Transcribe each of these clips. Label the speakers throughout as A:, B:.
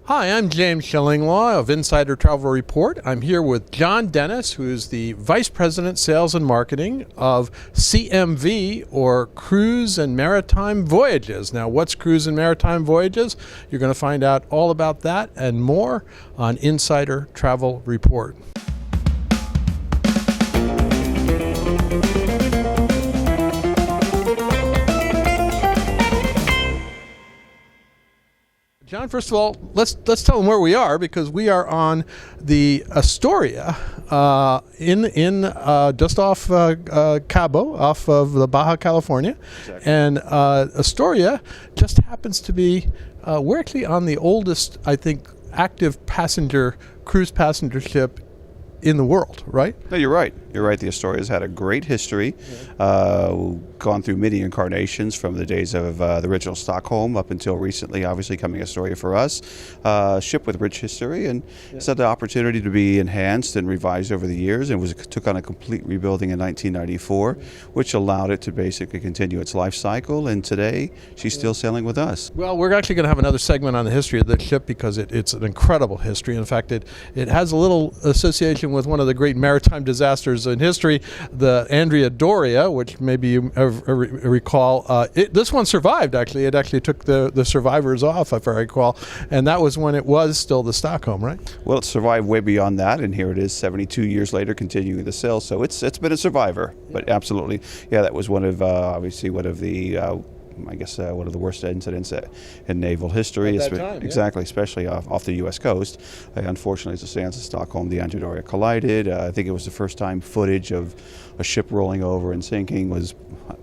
A: Hi, I'm James Shillinglaw of Insider Travel Report. I'm here with John Dennis, who is the Vice President, Sales and Marketing of CMV, or Cruise and Maritime Voyages. Now, what's Cruise and Maritime Voyages? You're going to find out all about that and more on Insider Travel Report. John, first of all, let's tell them where we are, because we are on the Astoria in just off Cabo, off of the Baja California.
B: Exactly.
A: And Astoria just happens to be we're actually on the oldest, I think, active cruise passenger ship in the world, right?
B: No, you're right. You're right. The Astoria's had a great history, gone through many incarnations from the days of the original Stockholm up until recently, obviously coming Astoria for us. Ship with rich history, and it's had the opportunity to be enhanced and revised over the years, and took on a complete rebuilding in 1994, which allowed it to basically continue its life cycle. And today, she's still sailing with us.
A: Well, we're actually going to have another segment on the history of this ship, because it's an incredible history. In fact, it has a little association with one of the great maritime disasters in history, the Doria, which maybe you recall. This one survived, actually. It actually took the survivors off, if I recall, and that was when it was still the Stockholm, right?
B: Well, it survived way beyond that, and here it is 72 years later continuing to sail, so it's been a survivor. But absolutely, yeah, that was one of obviously one of the one of the worst incidents in naval history.
A: At that time,
B: exactly, especially off the U.S. coast. Unfortunately, as it stands in Stockholm, the Doria collided. I think it was the first time footage of a ship rolling over and sinking was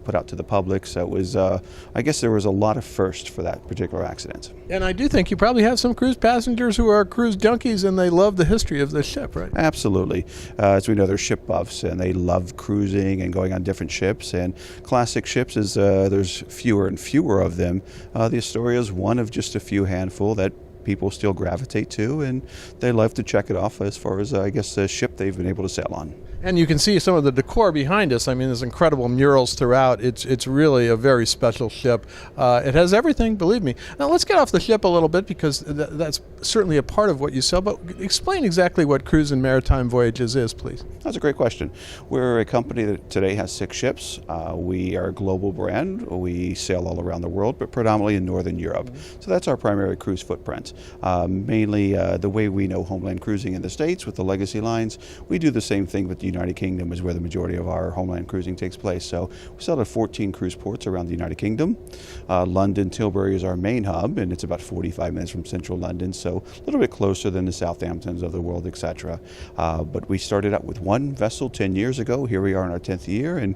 B: put out to the public. So it was, I guess there was a lot of first for that particular accident.
A: And I do think you probably have some cruise passengers who are cruise junkies, and they love the history of this ship, right?
B: Absolutely. As we know, they're ship buffs, and they love cruising and going on different ships. And classic ships, there's fewer and fewer of them. The Astoria is one of just a few handful that people still gravitate to, and they love to check it off as far as, I guess, the ship they've been able to sail on.
A: And you can see some of the decor behind us. I mean, there's incredible murals throughout. It's really a very special ship. It has everything, believe me. Now, let's get off the ship a little bit, because that's certainly a part of what you sell. But explain exactly what Cruise and Maritime Voyages is, please.
B: That's a great question. We're a company that today has 6 ships. We are a global brand. We sail all around the world, but predominantly in Northern Europe. So that's our primary cruise footprint. Mainly the way we know homeland cruising in the States with the legacy lines, we do the same thing with the United Kingdom, is where the majority of our homeland cruising takes place. So we sell at 14 cruise ports around the United Kingdom. London, Tilbury is our main hub, and it's about 45 minutes from central London, so a little bit closer than the Southamptons of the world, etc. But we started out with one vessel 10 years ago. Here we are in our 10th year, and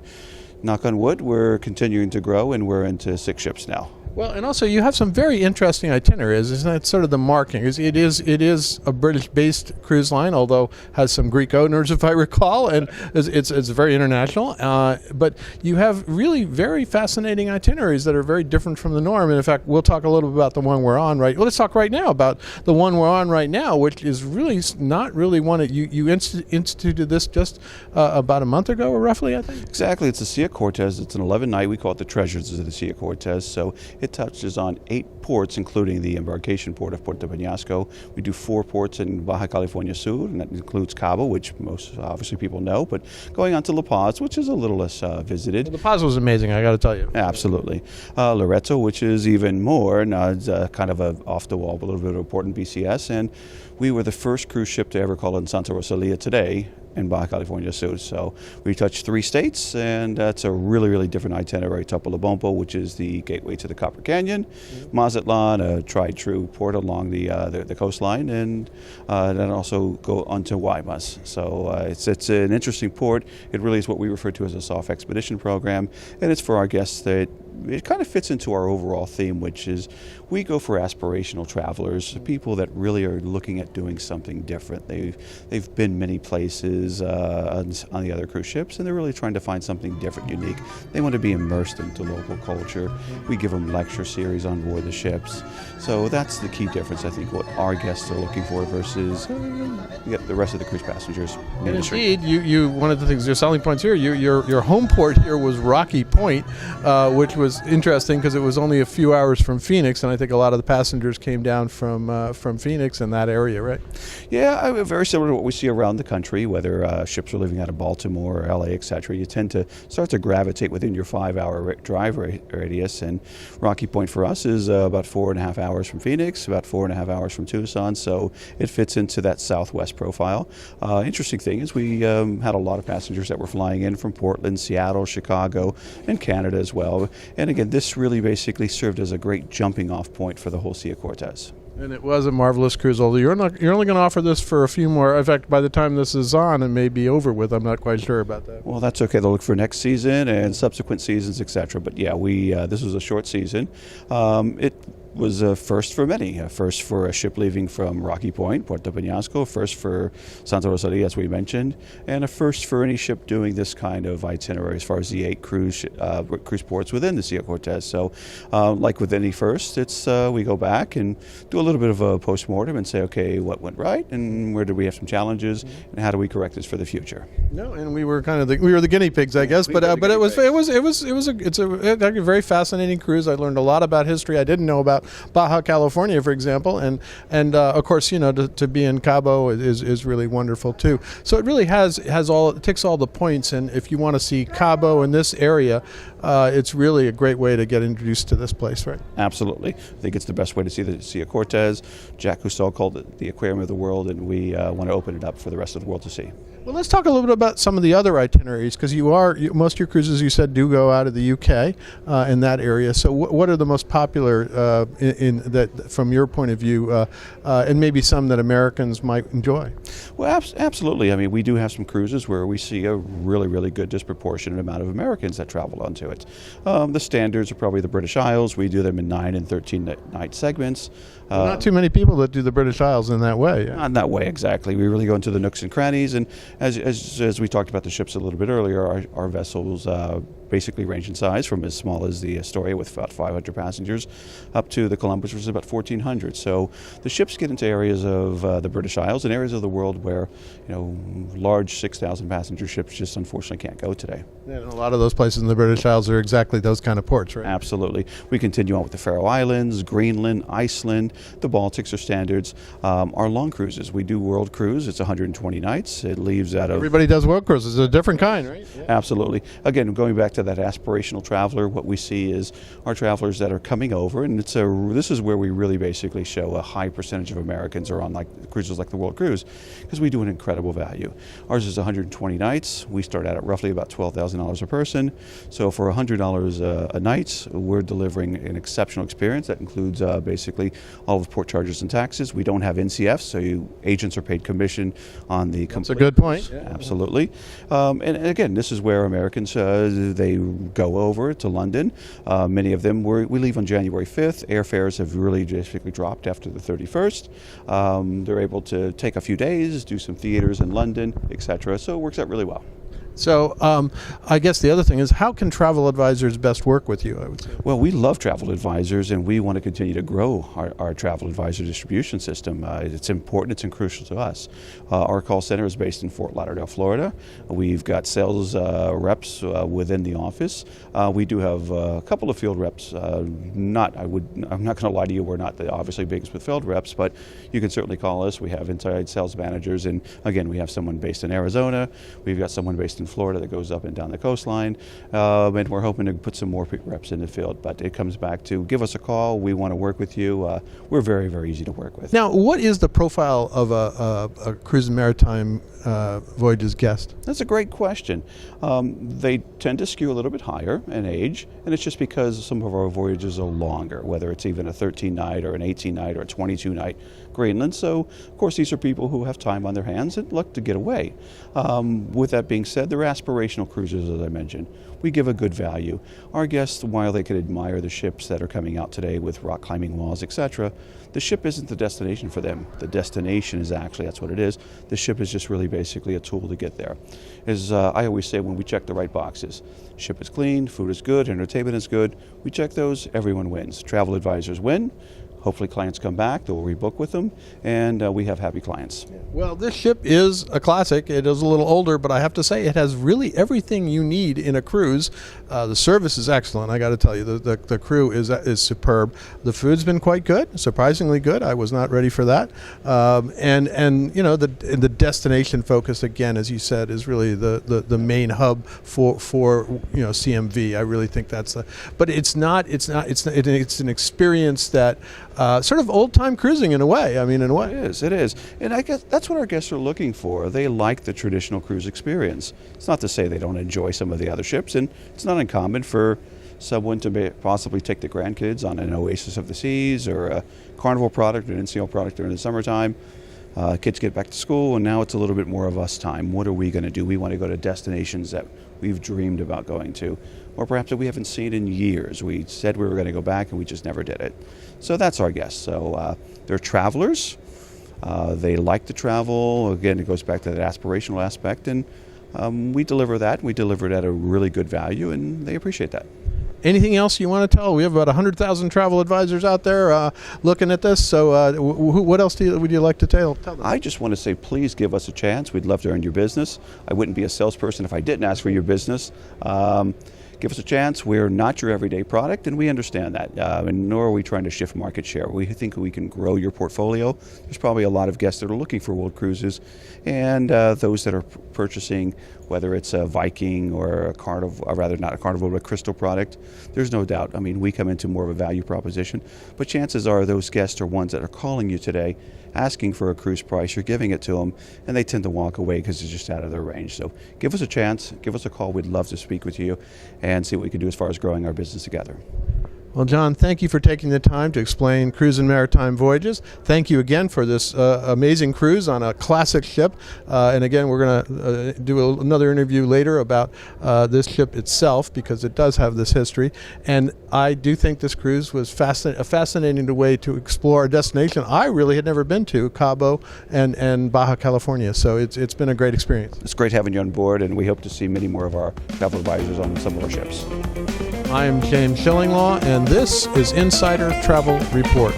B: knock on wood, we're continuing to grow, and we're into 6 ships now.
A: Well, and also you have some very interesting itineraries. Isn't that sort of the marking? It is a British-based cruise line, although has some Greek owners, if I recall, and it's very international. But you have really very fascinating itineraries that are very different from the norm. And in fact, we'll talk a little bit about the one we're on right. Well, let's talk right now about the one we're on right now, which is really not really one that you instituted this just about a month ago, or roughly, I think.
B: Exactly. It's the Sea of Cortez. It's an 11-night. We call it the Treasures of the Sea of Cortez. So it touches on 8 ports, including the embarkation port of Puerto Peñasco. We do 4 ports in Baja California Sur, and that includes Cabo, which most obviously people know, but going on to La Paz, which is a little less visited.
A: Well, La Paz was amazing, I got to tell you.
B: Absolutely. Loreto, which is even more, now it's kind of a off-the-wall, but a little bit of important BCS, and we were the first cruise ship to ever call in Santa Rosalia today in Baja California Sur. So we touched 3 states, and that's a really, really different itinerary. Topolobampo, which is the gateway to the Copper Canyon, Mazatlan, a tried-true port along the coastline, and then also go on to Guaymas. So it's an interesting port. It really is what we refer to as a soft expedition program, and it's for our guests that it kind of fits into our overall theme, which is we go for aspirational travelers, people that really are looking at doing something different. They've been many places on the other cruise ships, and they're really trying to find something different, unique. They want to be immersed into local culture. We give them lecture series on board the ships. So that's the key difference, I think, what our guests are looking for versus the rest of the cruise passengers.
A: And indeed, you one of the things, your selling points here, your home port here was Rocky Point, which was interesting because it was only a few hours from Phoenix, and I think a lot of the passengers came down from Phoenix in that area, right?
B: Yeah, very similar to what we see around the country, whether ships are leaving out of Baltimore or LA, etc. You tend to start to gravitate within your 5-hour drive radius, and Rocky Point for us is about 4.5 hours from Phoenix, about 4.5 hours from Tucson, so it fits into that southwest profile. Interesting thing is we had a lot of passengers that were flying in from Portland, Seattle, Chicago, and Canada as well. And again, this really basically served as a great jumping off point for the whole Sea of Cortez.
A: And it was a marvelous cruise, although you're only going to offer this for a few more. In fact, by the time this is on, it may be over with. I'm not quite sure about that.
B: Well, that's okay. They'll look for next season and subsequent seasons, etc. But yeah, this was a short season. It was a first for many. A first for a ship leaving from Rocky Point, Puerto Peñasco, first for Santa Rosalia, as we mentioned, and a first for any ship doing this kind of itinerary as far as the 8 cruise ports within the Sea of Cortez. So like with any first, it's we go back and do a little bit of a post-mortem and say, okay, what went right and where did we have some challenges and how do we correct this for the future?
A: No, and we were kind of the guinea pigs, I guess, but it was a very fascinating cruise. I learned a lot about history I didn't know about Baja California, for example, and of course, to be in Cabo is really wonderful too. So it really ticks all the points, and if you want to see Cabo in this area, it's really a great way to get introduced to this place, right?
B: Absolutely. I think it's the best way to see the Sea of Cortez. Jacques Cousteau called it the aquarium of the world, and we want to open it up for the rest of the world to see.
A: Well, let's talk a little bit about some of the other itineraries, because most of your cruises, you said, do go out of the UK in that area. So what are the most popular in that, from your point of view, and maybe some that Americans might enjoy?
B: Well, absolutely. I mean, we do have some cruises where we see a really, really good disproportionate amount of Americans that travel onto it. The standards are probably the British Isles. We do them in 9 and 13 night segments.
A: Not too many people that do the British Isles in that way. Yeah.
B: Not in that way, exactly. We really go into the nooks and crannies, and as we talked about the ships a little bit earlier, our vessels basically range in size from as small as the Astoria with about 500 passengers up to the Columbus, which is about 1,400. So the ships get into areas of the British Isles and areas of the world where large 6,000 passenger ships just unfortunately can't go today.
A: Yeah, and a lot of those places in the British Isles are exactly those kind of ports, right?
B: Absolutely. We continue on with the Faroe Islands, Greenland, Iceland, the Baltics are standards. Our long cruises, we do World Cruise. It's 120 nights. It leaves out of...
A: Everybody does World Cruises. It's a different kind, right? Yeah.
B: Absolutely. Again, going back to that aspirational traveler, what we see is our travelers that are coming over, and this is where we really basically show a high percentage of Americans are on cruises like the World Cruise, because we do an incredible value. Ours is 120 nights. We start out at roughly about $12,000 a person. So for $100 a night, we're delivering an exceptional experience that includes basically all of port charges and taxes. We don't have NCFs, so agents are paid commission on the
A: complete. That's a good point.
B: Yeah. Absolutely. And again, this is where Americans, they go over to London. Many of them, we leave on January 5th. Airfares have really basically dropped after the 31st. They're able to take a few days, do some theaters in London, etc. So it works out really well.
A: So I guess the other thing is, how can travel advisors best work with you, I would say?
B: Well, we love travel advisors, and we want to continue to grow our travel advisor distribution system. It's important, it's crucial to us. Our call center is based in Fort Lauderdale, Florida. We've got sales reps within the office. We do have a couple of field reps. I'm not going to lie to you, we're not the obviously biggest with field reps, but you can certainly call us. We have inside sales managers, and again, we have someone based in Arizona. We've got someone based in Florida that goes up and down the coastline, and we're hoping to put some more reps in the field, but it comes back to give us a call. We want to work with you. We're very, very easy to work with.
A: Now, what is the profile of a cruise and maritime voyages guest?
B: That's a great question. They tend to skew a little bit higher in age, and it's just because some of our voyages are longer, whether it's even a 13-night or an 18-night or a 22-night Greenland. So, of course, these are people who have time on their hands and look to get away. With that being said, they're aspirational cruises, as I mentioned. We give a good value. Our guests, while they can admire the ships that are coming out today with rock climbing walls, etc., the ship isn't the destination for them. The destination is actually, that's what it is. The ship is just really basically a tool to get there. As I always say, when we check the right boxes, ship is clean, food is good, entertainment is good, we check those, everyone wins. Travel advisors win, Hopefully clients come back, they'll rebook with them, and we have happy clients.
A: Well, this ship is a classic. It is a little older, but I have to say it has really everything you need in a cruise. The service is excellent. I got to tell you, the crew is superb. The food's been quite good, surprisingly good. I was not ready for that. And you know, the destination focus, again, as you said, is really the main hub for you know, CMV. I really think that's but it's an experience that sort of old time cruising in a way. I mean, in a way.
B: It is. And I guess that's what our guests are looking for. They like the traditional cruise experience. It's not to say they don't enjoy some of the other ships, and it's not uncommon for someone to possibly take the grandkids on an Oasis of the Seas or a Carnival product or an NCL product during the summertime. Kids get back to school, and now it's a little bit more of us time. What are we going to do? We want to go to destinations that we've dreamed about going to, or perhaps that we haven't seen in years. We said we were going to go back, and we just never did it. So that's our guests. So they're travelers. They like to travel. Again, it goes back to that aspirational aspect, and we deliver that. We deliver it at a really good value, and they appreciate that.
A: Anything else you want to tell? We have about 100,000 travel advisors out there looking at this. So what else would you like to tell them?
B: I just want to say, please give us a chance. We'd love to earn your business. I wouldn't be a salesperson if I didn't ask for your business. Give us a chance. We're not your everyday product, and we understand that, and nor are we trying to shift market share. We think we can grow your portfolio. There's probably a lot of guests that are looking for world cruises, and those that are purchasing, whether it's a Viking or a Carnival, or rather not a Carnival, but a Crystal product, there's no doubt. I mean, we come into more of a value proposition, but chances are those guests are ones that are calling you today asking for a cruise price. You're giving it to them, and they tend to walk away because it's just out of their range. So give us a chance, give us a call. We'd love to speak with you and see what we can do as far as growing our business together.
A: Well, John, thank you for taking the time to explain cruise and maritime voyages. Thank you again for this amazing cruise on a classic ship. And again, we're going to do another interview later about this ship itself, because it does have this history. And I do think this cruise was a fascinating way to explore a destination I really had never been to, Cabo and Baja California. So it's been a great experience.
B: It's great having you on board, and we hope to see many more of our travel advisors on some of our ships.
A: I am James Schillinglaw, and this is Insider Travel Report.